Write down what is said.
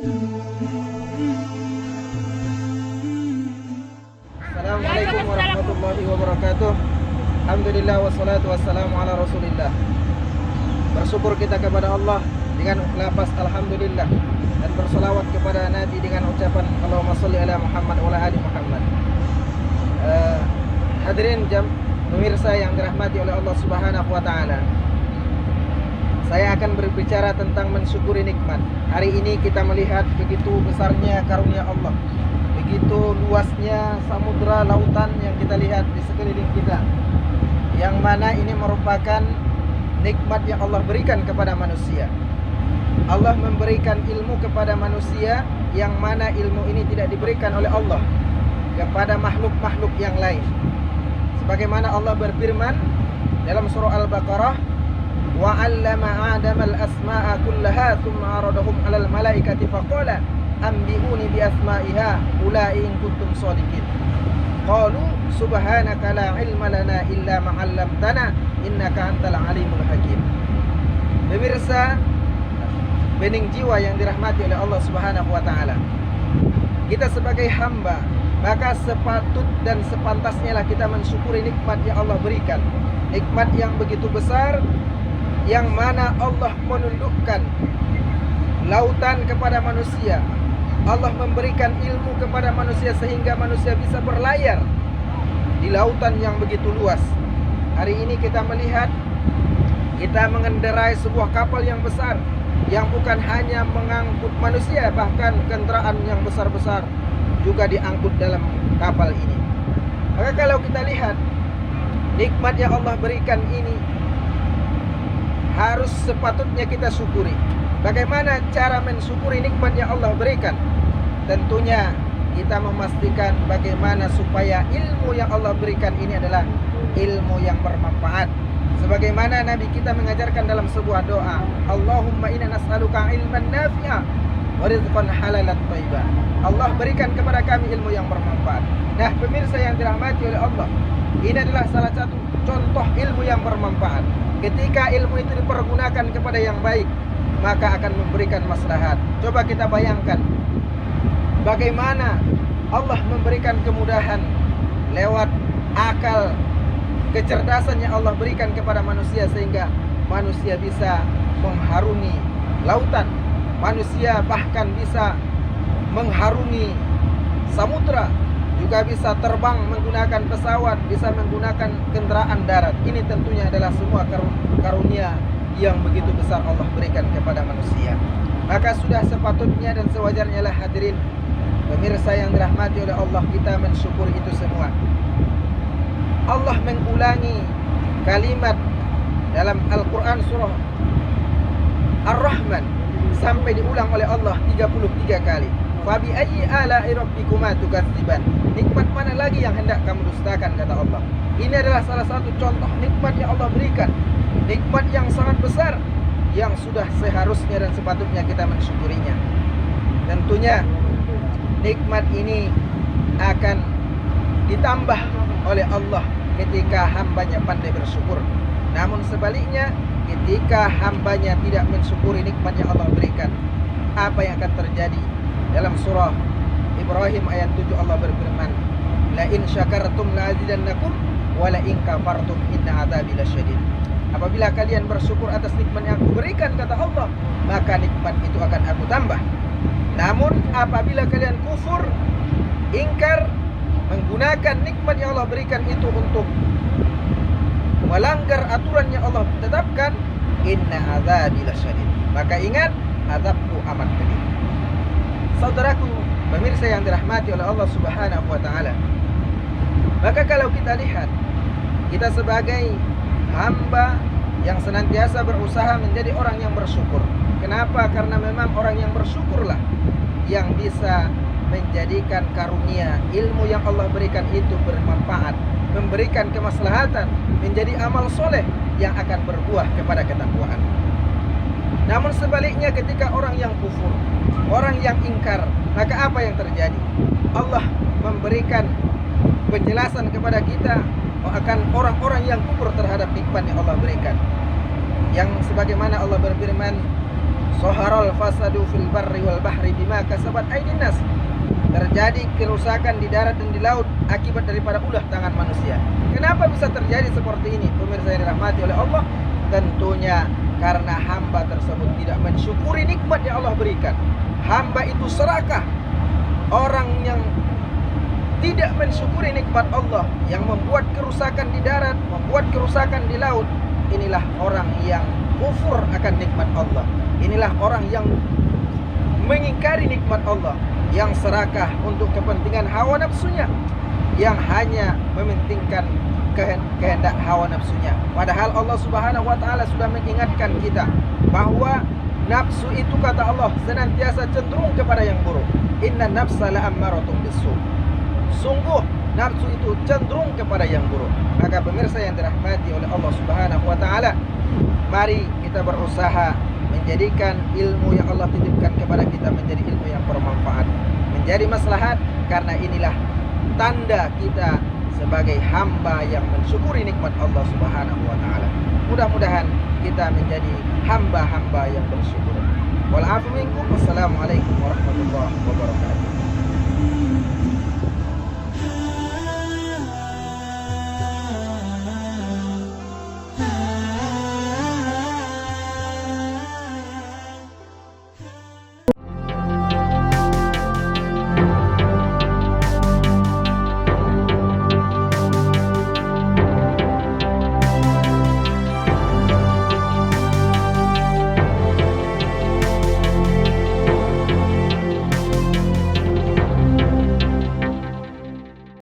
Assalamualaikum warahmatullahi wabarakatuh. Alhamdulillah wassalatu wassalamu ala rasulillah. Bersyukur kita kepada Allah dengan lafaz alhamdulillah, dan bersolawat kepada Nabi dengan ucapan Allahumma sholli ala Muhammad wa ala ali Muhammad. Hadirin pemirsa yang dirahmati oleh Allah Subhanahu wa taala. Saya akan berbicara tentang mensyukuri nikmat. Hari ini kita melihat begitu besarnya karunia Allah, begitu luasnya samudra lautan yang kita lihat di sekeliling kita, yang mana ini merupakan nikmat yang Allah berikan kepada manusia. Allah memberikan ilmu kepada manusia, yang mana ilmu ini tidak diberikan oleh Allah kepada makhluk-makhluk yang lain. Sebagaimana Allah berfirman dalam surah Al-Baqarah, wa 'allama Adama al-asma'a kullaha tsumma 'aradahum 'alal malaikati faqala anbi'uni bi asma'iha ulai in kuntum shadiqin. Qalu subhanaka la 'ilma lana illa ma 'allamtana innaka antal alimul hakim. Pemirsa bening jiwa yang dirahmati oleh Allah Subhanahu wa taala, kita sebagai hamba maka sepatut dan sepantasnya lah kita mensyukuri nikmat yang Allah berikan. Nikmat yang begitu besar, yang mana Allah menundukkan lautan kepada manusia. Allah memberikan ilmu kepada manusia sehingga manusia bisa berlayar di lautan yang begitu luas. Hari ini kita melihat, kita mengendarai sebuah kapal yang besar, yang bukan hanya mengangkut manusia, bahkan kendaraan yang besar-besar juga diangkut dalam kapal ini. Maka kalau kita lihat nikmat yang Allah berikan ini, harus sepatutnya kita syukuri. Bagaimana cara mensyukuri nikmat yang Allah berikan? Tentunya kita memastikan bagaimana supaya ilmu yang Allah berikan ini adalah ilmu yang bermanfaat. Sebagaimana Nabi kita mengajarkan dalam sebuah doa, Allahumma inna nas'aluka ilman nafi'a wa rizqan halalan thayyibah. Allah berikan kepada kami ilmu yang bermanfaat. Nah, pemirsa yang dirahmati oleh Allah, ini adalah salah satu contoh ilmu yang bermanfaat. Ketika ilmu itu dipergunakan kepada yang baik, maka akan memberikan maslahat. Coba kita bayangkan bagaimana Allah memberikan kemudahan lewat akal, kecerdasan yang Allah berikan kepada manusia, sehingga manusia bisa mengharungi lautan, manusia bahkan bisa mengharungi samudra, juga bisa terbang menggunakan pesawat, bisa menggunakan kendaraan darat. Ini tentunya adalah semua karunia yang begitu besar Allah berikan kepada manusia. Maka sudah sepatutnya dan sewajarnya lah, hadirin pemirsa yang dirahmati oleh Allah, kita mensyukuri itu semua. Allah mengulangi kalimat dalam Al-Quran surah Ar-Rahman sampai diulang oleh Allah 33 kali. Fabi ayyi ala'i rabbikuma tukadziban. Nikmat mana lagi yang hendak kamu dustakan, kata Allah. Ini adalah salah satu contoh nikmat yang Allah berikan, nikmat yang sangat besar, yang sudah seharusnya dan sepatutnya kita mensyukurinya. Tentunya nikmat ini akan ditambah oleh Allah ketika hambanya pandai bersyukur. Namun sebaliknya, ketika hambanya tidak mensyukuri nikmat yang Allah berikan, apa yang akan terjadi? Dalam surah Ibrahim ayat 7 Allah berfirman, la in syakartum la azidannakum wa la in kafartum inna adzabi lasyadid. Apabila kalian bersyukur atas nikmat yang aku berikan, kata Allah, maka nikmat itu akan aku tambah. Namun apabila kalian kufur, ingkar, menggunakan nikmat yang Allah berikan itu untuk melanggar aturan yang Allah tetapkan, inna adzabi lasyadid, maka ingat, azabku amat pedih. Saudaraku, pemirsa yang dirahmati oleh Allah Subhanahu wa taala, maka kalau kita lihat, kita sebagai hamba yang senantiasa berusaha menjadi orang yang bersyukur. Kenapa? Karena memang orang yang bersyukurlah yang bisa menjadikan karunia ilmu yang Allah berikan itu bermanfaat, memberikan kemaslahatan, menjadi amal soleh yang akan berbuah kepada ketakwaan. Namun sebaliknya, ketika orang yang kufur, orang yang ingkar, maka apa yang terjadi? Allah memberikan penjelasan kepada kita akan orang-orang yang kufur terhadap nikmat yang Allah berikan. Yang sebagaimana Allah berfirman, Soharal fasadu fil barri wal bahri bima kasabat aydin nas. Terjadi kerusakan di darat dan di laut akibat daripada ulah tangan manusia. Kenapa bisa terjadi seperti ini? Pemirsa yang dirahmati oleh Allah, tentunya karena hamba tersebut tidak mensyukuri nikmat yang Allah berikan. Hamba itu serakah. Orang yang tidak mensyukuri nikmat Allah, yang membuat kerusakan di darat, membuat kerusakan di laut, inilah orang yang kufur akan nikmat Allah. Inilah orang yang mengingkari nikmat Allah, yang serakah untuk kepentingan hawa nafsunya, yang hanya mementingkan kehendak hawa nafsunya. Padahal Allah Subhanahu wa taala sudah mengingatkan kita bahwa nafsu itu, kata Allah, senantiasa cenderung kepada yang buruk. Inna nafsa la'ammaratun bisu. Sungguh nafsu itu cenderung kepada yang buruk. Maka pemirsa yang dirahmati oleh Allah Subhanahu wa taala, mari kita berusaha menjadikan ilmu yang Allah titipkan kepada kita menjadi ilmu yang bermanfaat, menjadi maslahat, karena inilah tanda kita sebagai hamba yang mensyukuri nikmat Allah Subhanahu wa taala. Mudah-mudahan kita menjadi hamba-hamba yang bersyukur. Wal afu minkum. Wassalamualaikum warahmatullahi wabarakatuh.